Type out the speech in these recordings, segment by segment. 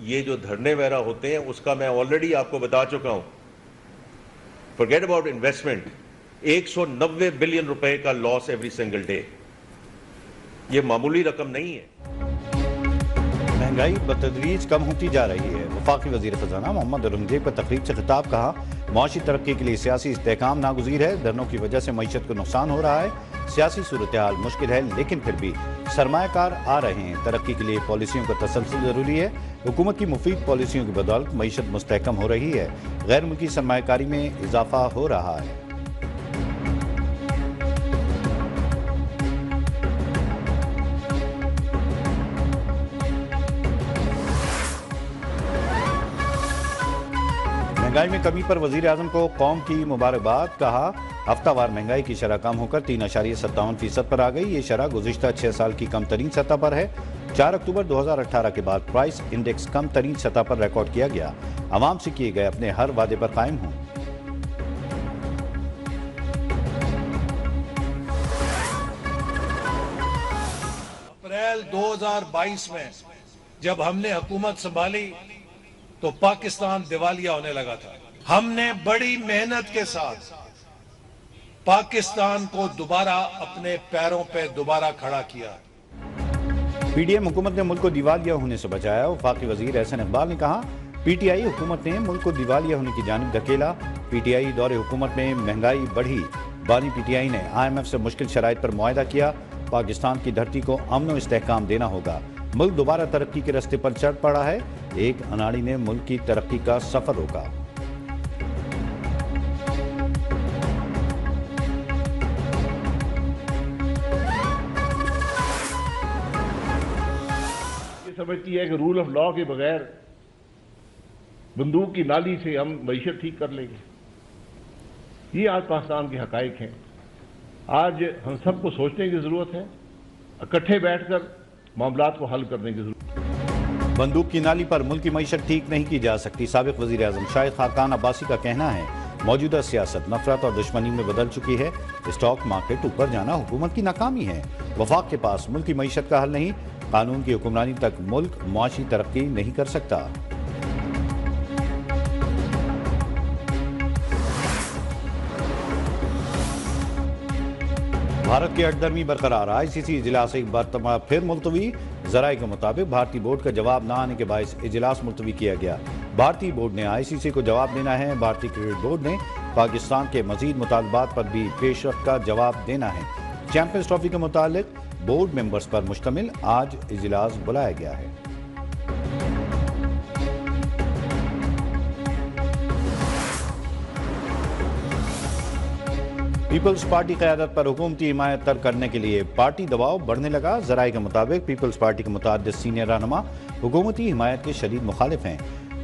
یہ جو دھرنے وغیرہ ہوتے ہیں اس کا میں آلریڈی آپ کو بتا چکا ہوں. Forget about investment. 190 بلین روپے کا لاس ایوری سنگل ڈے. یہ معمولی رقم نہیں ہے. مہنگائی بتدریج کم ہوتی جا رہی ہے. وفاقی وزیر خزانہ محمد اورنگزیب کا تقریب سے خطاب. کہا معاشی ترقی کے لیے سیاسی استحکام ناگزیر ہے. دھرنوں کی وجہ سے معیشت کو نقصان ہو رہا ہے. سیاسی صورتحال مشکل ہے لیکن پھر بھی سرمایہ کار آ رہے ہیں. ترقی کے لیے پالیسیوں کا تسلسل ضروری ہے. حکومت کی مفید پالیسیوں کی بدولت معیشت مستحکم ہو رہی ہے. غیر ملکی سرمایہ کاری میں اضافہ ہو رہا ہے. مہنگائی میں کمی پر وزیر اعظم کو قوم کی مبارکباد. کہا ہفتہ وار مہنگائی کی شرح کم ہو کر 3.57% پر آ گئی. یہ شرح گزشتہ 6 سال کی کم ترین سطح پر ہے. 4 اکتوبر 2018 کے بعد پرائس انڈیکس کم ترین سطح پر ریکارڈ کیا گیا. عوام سے کیے گئے اپنے ہر وعدے پر قائم ہوں. اپریل 2022 میں جب ہم نے حکومت سنبھالی تو پاکستان دیوالیہ ہونے لگا تھا. ہم نے بڑی محنت کے ساتھ پاکستان کو دوبارہ اپنے پیروں پہ دوبارہ کھڑا کیا. پی ڈی ایم حکومت نے ملک کو دیوالیہ ہونے سے بچایا. وفاقی وزیر احسن اقبال نے کہا پی ٹی آئی حکومت نے ملک کو دیوالیہ ہونے کی جانب دھکیلا. پی ٹی آئی دور حکومت میں مہنگائی بڑھی. بانی پی ٹی آئی نے آئی ایم ایف سے مشکل شرائط پر معاہدہ کیا. پاکستان کی دھرتی کو امن و استحکام دینا ہوگا. ملک دوبارہ ترقی کے راستے پر چڑھ پڑا ہے. ایک اناڑی نے ملک کی ترقی کا سفر روکا. یہ سمجھتی ہے کہ رول آف لاء کے بغیر بندوق کی نالی سے ہم معیشت ٹھیک کر لیں گے. یہ آج پاکستان کے حقائق ہیں. آج ہم سب کو سوچنے کی ضرورت ہے. اکٹھے بیٹھ کر معاملات کو حل کرنے کی ضرورت ہے. بندوق کی نالی پر ملک کی معیشت ٹھیک نہیں کی جا سکتی. سابق وزیر اعظم شاہد خاقان عباسی کا کہنا ہے موجودہ سیاست نفرت اور دشمنی میں بدل چکی ہے. اسٹاک مارکیٹ اوپر جانا حکومت کی ناکامی ہے. وفاق کے پاس ملک کی معیشت کا حل نہیں. قانون کی حکمرانی تک ملک معاشی ترقی نہیں کر سکتا. بھارت کی ہٹ درمی برقرار. آئی سی سی اجلاس ایک بار پھر ملتوی. ذرائع کے مطابق بھارتی بورڈ کا جواب نہ آنے کے باعث اجلاس ملتوی کیا گیا. بھارتی بورڈ نے آئی سی سی کو جواب دینا ہے. بھارتی کرکٹ بورڈ نے پاکستان کے مزید مطالبات پر بھی پیش رفت کا جواب دینا ہے. چیمپئنز ٹرافی کے متعلق بورڈ ممبرز پر مشتمل آج اجلاس بلایا گیا ہے. پیپلز پارٹی قیادت پر حکومتی حمایت ترک کرنے کے لیے پارٹی دباؤ بڑھنے لگا. ذرائع کے مطابق پیپلز پارٹی کے متعدد سینئر رہنما حکومتی حمایت کے شدید مخالف ہیں.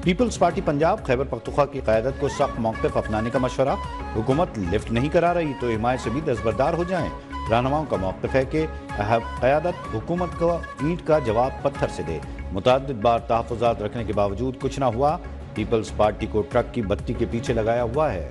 پیپلز پارٹی پنجاب خیبر پختونخوا کی قیادت کو سخت موقف اپنانے کا مشورہ. حکومت لفٹ نہیں کرا رہی تو حمایت سے بھی دستبردار ہو جائیں. رہنماؤں کا موقف ہے کہ قیادت حکومت کو اینٹ کا جواب پتھر سے دے. متعدد بار تحفظات رکھنے کے باوجود کچھ نہ ہوا. پیپلز پارٹی کو ٹرک کی بتی کے پیچھے لگایا ہوا ہے.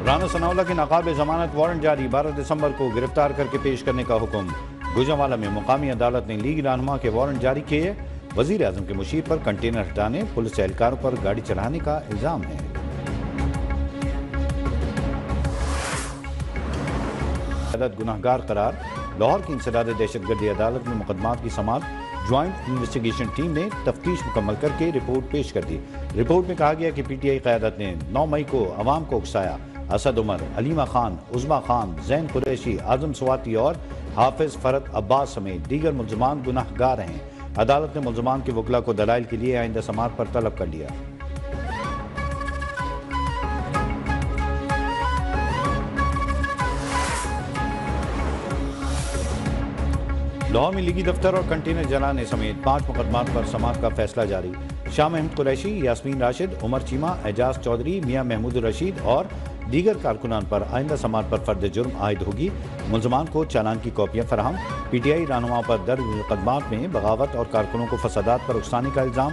رانا ثناءاللہ کے ناقابل ضمانت وارنٹ جاری. 12 دسمبر کو گرفتار کر کے پیش کرنے کا حکم. گوجرانوالہ میں مقامی عدالت نے لیگ رہنما کے وارنٹ جاری کیے. وزیر اعظم کے مشیر پر کنٹینر ہٹانے پولیس اہلکاروں پر گاڑی چلانے کا الزام ہے. عدالت گناہگار قرار. لاہور کی انسداد دہشت گردی عدالت میں مقدمات کی سماعت. جوائنٹ انویسٹیگیشن ٹیم نے تفتیش مکمل کر کے رپورٹ پیش کر دی. رپورٹ میں کہا گیا کہ پی ٹی آئی قیادت نے 9 مئی کو عوام کو اکسایا. اسد عمر، علیمہ خان، عظما خان، زین قریشی، اعظم سواتی اور حافظ فرد عباس سمیت دیگر ملزمان گناہ گار ہیں. عدالت نے ملزمان کے وکلاء کو دلائل کے لیے آئندہ سماعت پر طلب کر لیا. لاہور میں لیگی دفتر اور کنٹینر جلانے سمیت 5 مقدمات پر سماعت کا فیصلہ جاری. شاہ محمود قریشی، یاسمین راشد، عمر چیمہ، اعجاز چودھری، میاں محمود الرشید اور دیگر کارکنان پر آئندہ سماعت پر فرد جرم عائد ہوگی. ملزمان کو چالان کی کاپیاں فراہم. پی ٹی آئی رہنماؤں پر درج مقدمات میں بغاوت اور کارکنوں کو فسادات پر اکسانے کا الزام.